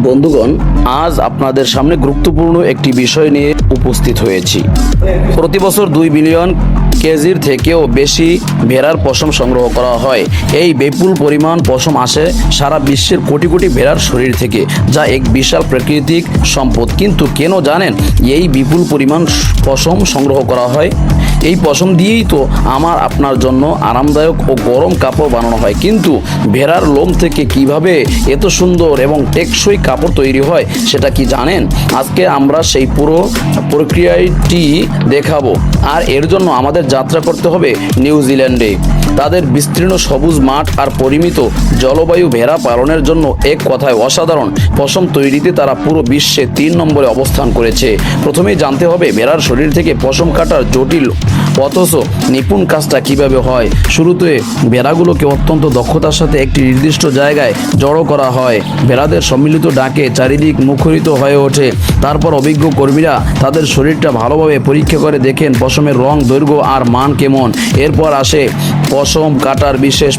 বন্ধুগণ, আজ আপনাদের সামনে গুরুত্বপূর্ণ একটি বিষয় নিয়ে উপস্থিত হয়েছি। প্রতি বছর 2 বিলিয়ন কেজির থেকেও বেশি ভেড়ার পশম সংগ্রহ করা হয়। এই বিপুল পরিমাণ পশম আসে সারা বিশ্বের কোটি কোটি ভেড়ার শরীর থেকে, যা এক বিশাল প্রাকৃতিক সম্পদ। কিন্তু কেন জানেন এই বিপুল পরিমাণ পশম সংগ্রহ করা হয়? এই পশম দিয়েই তো আপনার জন্য আরামদায়ক ও গরম কাপড় বানানো হয়। কিন্তু ভেড়ার লোম থেকে কিভাবে এত সুন্দর এবং টেকসই কাপড় তৈরি হয় সেটা কি জানেন? আজকে আমরা সেই পুরো প্রক্রিয়াটি দেখাবো। আর এর জন্য আমাদের যাত্রা করতে হবে নিউজিল্যান্ডে। তাদের বিস্তীর্ণ সবুজ মাঠ আর পরিমিত জলবায়ু ভেড়া পালনের জন্য এক কথায় অসাধারণ। পশম তৈরিতে তারা পুরো বিশ্বে 3 নম্বরে অবস্থান করেছে। প্রথমেই জানতে হবে ভেড়ার শরীর থেকে পশম কাটার জটিল অথচ নিপুণ কাজটা কিভাবে হয়। শুরুতে ভেড়াগুলোকে অত্যন্ত দক্ষতার সাথে একটি নির্দিষ্ট জায়গায় জড়ো করা হয়। ভেড়াদের সম্মিলিত ডাকে চারিদিক মুখরিত হয়ে ওঠে। তারপর অভিজ্ঞ কর্মীরা তাদের শরীরটা ভালোভাবে পরীক্ষা করে দেখেন পশমের রং, দৈর্ঘ্য আর মান কেমন। এরপর আসে পশম কাটার বিশেষ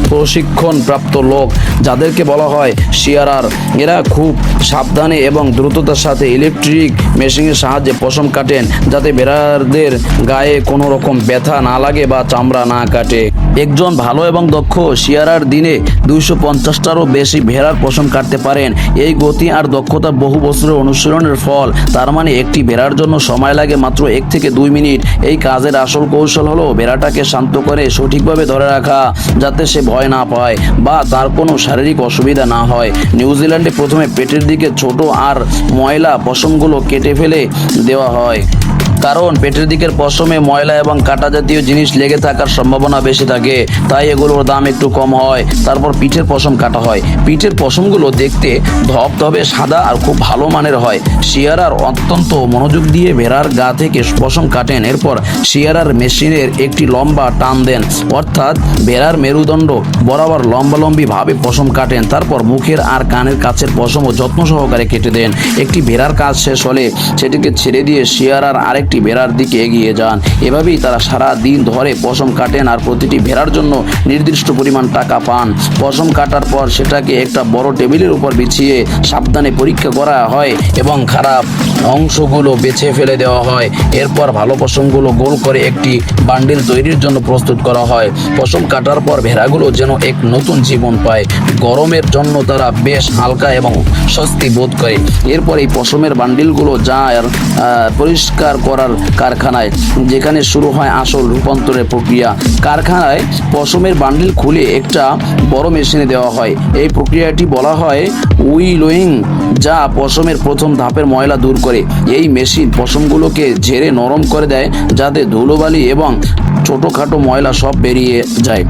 প্রশিক্ষণপ্রাপ্ত লোক, যাদেরকে বলা হয় শিয়ারার। এরা খুব সাবধানে এবং দ্রুততার সাথে ইলেকট্রিক মেশিনের সাহায্যে পশম কাটেন, যাতে ভেড়াদের গায়ে কোনো রকম ব্যথা না লাগে বা চামড়া না কাটে। একজন ভালো এবং দক্ষ শিয়ারার দিনে 250টারও বেশি ভেড়ার পশম কাটতে পারেন। এই গতি আর দক্ষতা বহু বছরের অনুশীলনের ফল। তার মানে একটি ভেড়ার জন্য সময় লাগে মাত্র 1 থেকে 2 মিনিট। এই কাজের আসল কৌশল হলো ভেড়াটাকে শান্ত করে সঠিকভাবে ধরে রাখা, যাতে সে ভয় না পায় বা তার কোনো শারীরিক অসুবিধা না হয়। নিউজিল্যান্ডে প্রথমে পেটের দিকে ছোট আর ময়লা পশমগুলো কেটে ফেলে দেওয়া হয়, কারণ পেটের দিকের পশমে ময়লা এবং কাটা জাতীয় জিনিস লেগে থাকার সম্ভাবনা বেশি থাকে, তাই এগুলোর দাম একটু কম হয়। তারপর পিঠের পশম কাটা হয়। পিঠের পশমগুলো দেখতে ধবধবে সাদা আর খুব ভালো মানের হয়। শিয়ারার অত্যন্ত মনোযোগ দিয়ে ভেড়ার গা থেকে পশম কাটেন। এরপর শিয়ারার মেশিনের একটি লম্বা টান দেন, অর্থাৎ ভেড়ার মেরুদণ্ড বরাবর লম্বালম্বি ভাবে পশম কাটেন। তারপর মুখের আর কানের কাছের পশমও যত্ন সহকারে কেটে দেন। একটি ভেড়ার কাজ শেষ হলে সেটিকে ছেড়ে দিয়ে শিয়ারার আরেকটি ভেড়ার দিকে এগিয়ে যান। এভাবেই তারা সারা দিন ধরে পশম কাটেন আর প্রতিটি ভেড়ার জন্য নির্দিষ্ট পরিমাণ টাকা পান। পশম কাটার পর সেটাকে একটা বড় টেবিলের উপর বিছিয়ে সাবধানে পরীক্ষা করা হয় এবং খারাপ অংশগুলো বেছে ফেলে দেওয়া হয়। এরপর ভালো পশমগুলো গোল করে একটি বান্ডিল তৈরির জন্য প্রস্তুত করা হয়। পশম কাটার পর ভেড়াগুলো যেন এক নতুন জীবন পায়। গরমের জন্য তারা বেশ হালকা এবং স্বস্তি বোধ করে। এরপর এই পশমের বান্ডিলগুলো যায় পরিষ্কার করার কারখানায়, যেখানে শুরু হয় আসল রূপান্তরের প্রক্রিয়া। কারখানায় পশমের বান্ডিল খুলে একটা বড় মেশিনে দেওয়া হয়। এই প্রক্রিয়াটি বলা হয় উইলোয়িং, যা পশমের প্রথম ধাপের ময়লা দূর করে। এই মেশিন পশমগুলোকে ঝেড়ে নরম করে দেয়, যাতে ধুলোবালি এবং ছোটোখাটো ময়লা সব বেরিয়ে যায়।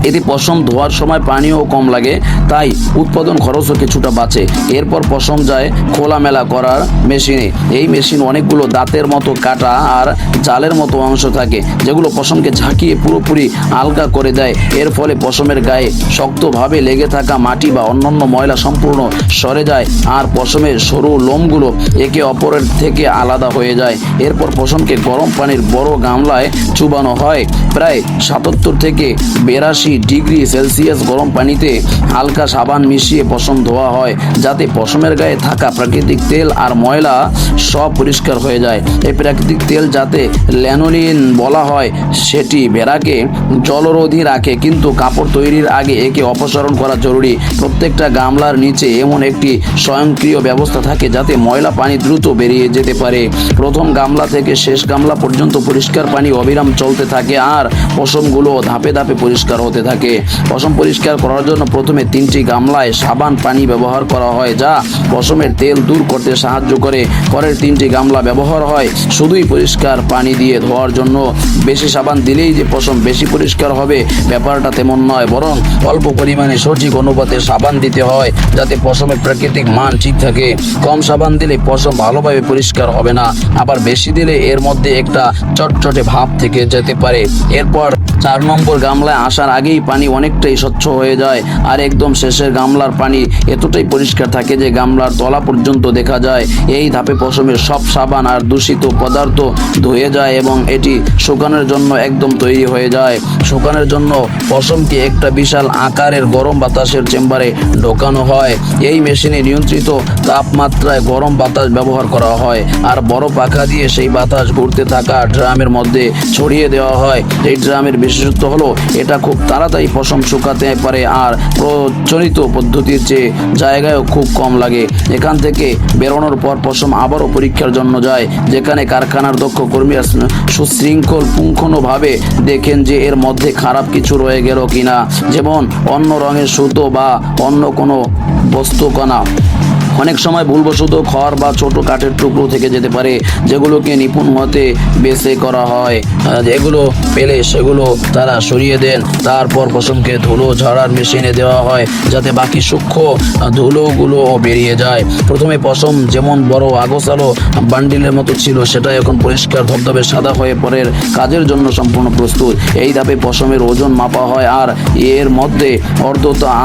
এতে পশম ধোয়ার সময় পানিও কম লাগে, তাই উৎপাদন খরচও কিছুটা বাঁচে। এরপর পশম যায় খোলামেলা করার মেশিনে। এই মেশিন অনেকগুলো দাঁতের মতো কাটা আর জালের মতো অংশ থাকে, যেগুলো পশমকে ঝাঁকিয়ে পুরোপুরি আলগা করে দেয়। এর ফলে পশমের গায়ে শক্তভাবে লেগে থাকা মাটি বা অন্যান্য ময়লা সম্পূর্ণ সরে যায় আর পশমের সরু লোমগুলো একে অপরের থেকে আলাদা হয়ে যায়। এরপর পশমকে গরম পানির বড় গামলায় চুবানো হয়। প্রায় 77 থেকে 82 ডিগ্রি সেলসিয়াস গরম পানিতে হালকা সাবান মিশিয়ে পশম ধোয়া হয়, যাতে পশমের গায়ে থাকা প্রাকৃতিক তেল আর ময়লা সব পরিষ্কার হয়ে যায়। এই প্রাকৃতিক তেল, যাতে ল্যানোলিন বলা হয়, সেটি ভেড়াকে জলরোধী রাখে, কিন্তু কাপড় তৈরির আগে একে অপসারণ করা জরুরি। প্রত্যেকটা গামলার নিচে এমন একটি স্বয়ংক্রিয় ব্যবস্থা থাকে, যাতে ময়লা পানি দ্রুত বেরিয়ে যেতে পারে। প্রথম গামলা থেকে শেষ গামলা পর্যন্ত পরিষ্কার পানি অবিরাম চলতে থাকে আর পশমগুলো ধাপে ধাপে পরিষ্কার হতে থাকে। পশম পরিষ্কার করার জন্য প্রথমে 3টি গামলায় সাবান পানি ব্যবহার করা হয়, যা পশমের তেল দূর করতে সাহায্য করে। পরের 3টি গামলা ব্যবহার হয় শুধুই পরিষ্কার পানি দিয়ে ধোয়ার জন্য। বেশি সাবান দিলেই যে পশম বেশি পরিষ্কার হবে ব্যাপারটা তেমন নয়, বরং অল্প পরিমাণে সঠিক অনুপাতে সাবান দিতে হয়, যাতে পশমের প্রাকৃতিক মান ঠিক থাকে। কম সাবান দিলে পশম ভালোভাবে পরিষ্কার হবে না, আবার বেশি দিলে এর মধ্যে একটা চটচটে ভাব থেকে যেতে পারে। এরপর 4 নম্বর গামলায় আসার আগে আগেই পানি অনেকটাই স্বচ্ছ হয়ে যায়, আর একদম শেষের গামলার পানি এতটাই পরিষ্কার থাকে যে গামলার তলা পর্যন্ত দেখা যায়। এই ধাপে পশমের সব সাবান আর দূষিত পদার্থ ধুয়ে যায় এবং এটি শুকানোর জন্য একদম তৈরি হয়ে যায়। শুকানোর জন্য পশমকে একটা বিশাল আকারের গরম বাতাসের চেম্বারে ঢোকানো হয়। এই মেশিনে নিয়ন্ত্রিত তাপমাত্রায় গরম বাতাস ব্যবহার করা হয়, আর বড় পাখা দিয়ে সেই বাতাস ঘুরতে থাকা ড্রামের মধ্যে ছড়িয়ে দেওয়া হয়। এই ড্রামের বিশেষত্ব হলো এটা খুব তাড়াতাড়ি পশম শুকাতে পারে আর প্রচলিত পদ্ধতির চেয়ে জায়গায়ও খুব কম লাগে। এখান থেকে বেরোনোর পর পশম আবারও পরীক্ষার জন্য যায়, যেখানে কারখানার দক্ষ কর্মীরা সুশৃঙ্খল পুঙ্খানুপুঙ্খভাবে দেখেন যে এর মধ্যে খারাপ কিছু রয়ে গেল কিনা, যেমন অন্য রঙের সুতো বা অন্য কোনো বস্তুকণা। অনেক সময় ভুলবশত খড় বা ছোট কাঠের টুকরো থেকে যেতে পারে, যেগুলোকে নিপুণ মতে বেছে করা হয়। এগুলো পেলে সেগুলো তারা সরিয়ে দেন। তারপর পশমকে ধুলো ঝাড়ার মেশিনে দেওয়া হয়, যাতে বাকি সূক্ষ্ম ধুলোগুলো বেরিয়ে যায়। প্রথমে পশম যেমন বড় আগোছালো বান্ডিলের মতো ছিল, সেটা এখন পরিষ্কার ধবধবে সাদা হয়ে পরের কাজের জন্য সম্পূর্ণ প্রস্তুত। এই ধাপে পশমের ওজন মাপা হয়, আর এর মধ্যে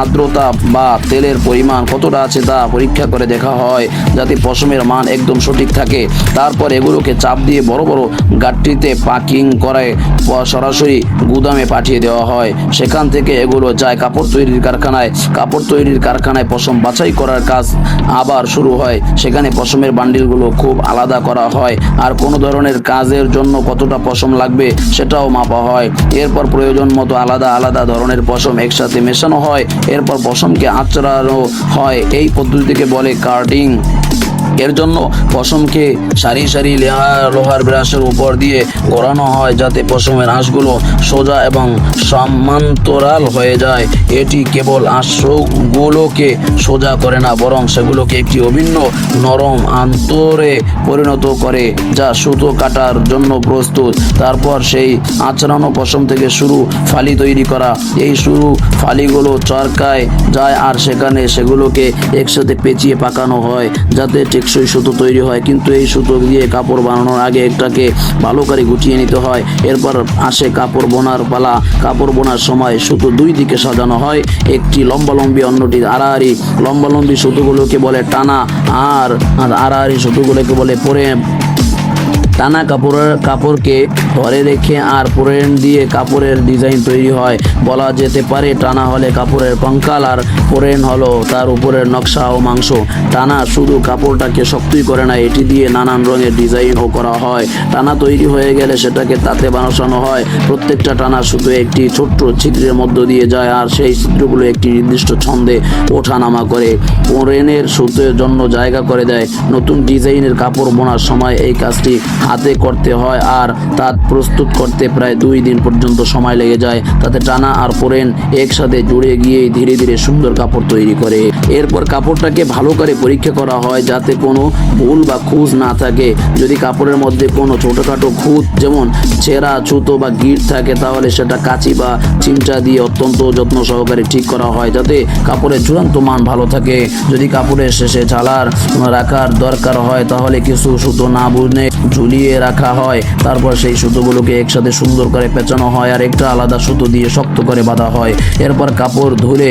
আর্দ্রতা বা তেলের পরিমাণ কতটা আছে তা পরীক্ষা করে দেখা হয়, যাতে পশমের মান একদম সঠিক থাকে। তারপর এগুলোকে চাপ দিয়ে বড় বড় গাঁটটিতে প্যাকিং করে সরাসরি গুদামে পাঠিয়ে দেওয়া হয়। সেখান থেকে এগুলো যায় কাপড় তৈরির কারখানায়। কাপড় তৈরির কারখানায় পশম বাছাই করার কাজ আবার শুরু হয়। সেখানে পশমের বান্ডিলগুলো খুব আলাদা করা হয়, আর কোনো ধরনের কাজের জন্য কতটা পশম লাগবে সেটাও মাপা হয়। এরপর প্রয়োজন মতো আলাদা আলাদা ধরনের পশম একসাথে মেশানো হয়। এরপর পশমকে আঁচড়ানো হয়। এই পদ্ধতিকে বলে কার্টিং। এর জন্য পশমকে সারি সারি লোহার ব্রাশের উপর দিয়ে ঘোরানো হয়, যাতে পশমের আঁশগুলো সোজা এবং সমান্তরাল হয়ে যায়। এটি কেবল আঁশগুলোকে সোজা করে না, বরং সেগুলোকে একটি অভিন্ন নরম আন্তরে পরিণত করে, যা সুতো কাটার জন্য প্রস্তুত। তারপর সেই আঁচড়ানো পশম থেকে সরু ফালি তৈরি করা। এই সরু ফালিগুলো চরকায় যায়, আর সেখানে সেগুলোকে একসাথে পেঁচিয়ে পাকানো হয়, যাতে টেকসই সুতো তৈরি হয়। কিন্তু এই সুতো দিয়ে কাপড় বানানোর আগে একটাকে ভালো করে গুটিয়ে নিতে হয়। এরপর আসে কাপড় বোনার পালা। কাপড় বোনার সময় সুতো দুই দিকে সাজানো হয়, একটি লম্বালম্বি অন্যটি আড়াআড়ি। লম্বালম্বি সুতোগুলোকে বলে টানা, আর আড়াআড়ি সুতোগুলোকে বলে পরে। টানা কাপড়কে ধরে রেখে আর পোরেন দিয়ে কাপড়ের ডিজাইন তৈরি হয়। বলা যেতে পারে টানা হলে কাপড়ের কঙ্কাল, আর পোরেন হলো তার উপরের নকশা ও মাংস। টানা শুধু কাপড়টাকে শক্তই করে না, এটি দিয়ে নানান রঙের ডিজাইনও করা হয়। টানা তৈরি হয়ে গেলে সেটাকে তাতে বানানো হয়। প্রত্যেকটা টানা শুধু একটি ছোট্ট ছিদ্রের মধ্য দিয়ে যায়, আর সেই ছিদ্রগুলো একটি নির্দিষ্ট ছন্দে ওঠানামা করে পোরেনের সুতোর জন্য জায়গা করে দেয়। নতুন ডিজাইনের কাপড় বোনার সময় এই কাজটি হাতে করতে হয়, আর তা প্রস্তুত করতে প্রায় 2 দিন পর্যন্ত সময় লেগে যায়। তাতে টানা আর পোরেন একসাথে জুড়ে গিয়ে ধীরে ধীরে সুন্দর কাপড় তৈরি করে। এরপর কাপড়টাকে ভালো করে পরীক্ষা করা হয়, যাতে কোনো ভুল বা খুঁত না থাকে। যদি কাপড়ের মধ্যে কোনো ছোটোখাটো খুঁত, যেমন ছেঁড়া ছুতো বা গিট থাকে, তাহলে সেটা কাঁচি বা চিমটা দিয়ে অত্যন্ত যত্ন সহকারে ঠিক করা হয়, যাতে কাপড়ের চূড়ান্ত মান ভালো থাকে। যদি কাপড়ের শেষে ঝালার রাখার দরকার হয়, তাহলে কিছু সুতো না বুনে ঝুলিয়ে রাখা হয়। তারপর সেই সুতোগুলোকে একসাথে সুন্দর করে পেঁচানো হয়, আর একটা আলাদা সুতো দিয়ে শক্ত করে বাঁধা হয়। এরপর কাপড় ধুলে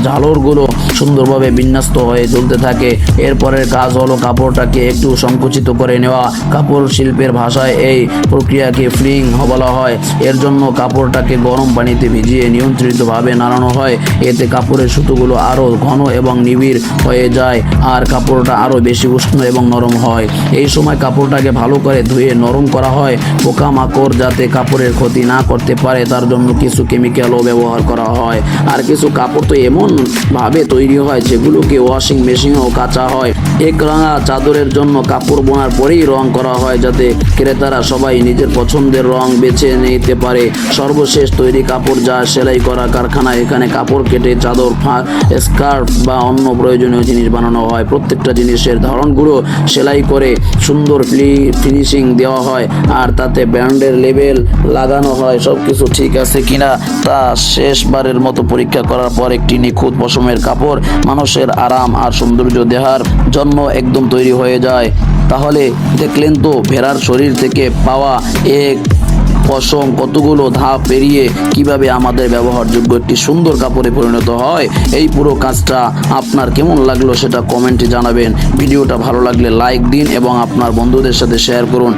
ঝালরগুলো সুন্দরভাবে বিন্যস্ত হয়ে ঝুলতে থাকে। এরপরের কাজ হলো কাপড়টাকে একটু সংকুচিত করে নেওয়া। কাপড় শিল্পের ভাষায় এই প্রক্রিয়াকে ফ্লিং বলা হয়। এর জন্য কাপড়টাকে গরম পানিতে ভিজিয়ে নিয়ন্ত্রিতভাবে নাড়ানো হয়। এতে কাপড়ের সুতোগুলো আরও ঘন এবং নিবিড় হয়ে যায়, আর কাপড়টা আরও বেশি উষ্ণ এবং নরম হয়। এই সময় কাপড়টাকে ভালো করে ধুয়ে নরম করা হয়। পোকামাকড় যাতে কাপড়ের ক্ষতি না করতে পারে, তার জন্য কিছু কেমিক্যালও ব্যবহার করা হয়। আর কিছু কাপড় তো এমনভাবে তৈরি হয় যেগুলোকে ওয়াশিং মেশিনেও কাচা হয়। এক রাঙা চাদরের জন্য কাপড় বোনার পরেই রং করা হয়, যাতে ক্রেতারা সবাই নিজের পছন্দের রং বেছে নিতে পারে। সর্বশেষ তৈরি কাপড় যা সেলাই করা কারখানা। এখানে কাপড় কেটে চাদর, স্কার্ফ বা অন্য প্রয়োজনীয় জিনিস বানানো হয়। প্রত্যেকটা জিনিসের ধরনগুলো সেলাই করে সুন্দর ফিনিশিং দেওয়া হয়, আর তাতে ব্র্যান্ডের লেবেল লাগানো হয়। সব কিছু ঠিক আছে কিনা তা শেষবারের মতো পরীক্ষা করার পর একটি নিখুঁত পশমের কাপড় মানুষের আরাম আর সৌন্দর্য দেহার জন্য একদম তৈরি হয়ে যায়। তাহলে দেখলেন তো, ভেড়ার শরীর থেকে পাওয়া এক পশম কতগুলো ধাপ পেরিয়ে কিভাবে আমাদের ব্যবহারযোগ্য একটি সুন্দর কাপড়ে পরিণত হয়। এই পুরো কাজটা আপনার কেমন লাগলো সেটা কমেন্টে জানাবেন। ভিডিওটা ভালো লাগলে লাইক দিন এবং আপনার বন্ধুদের সাথে শেয়ার করুন।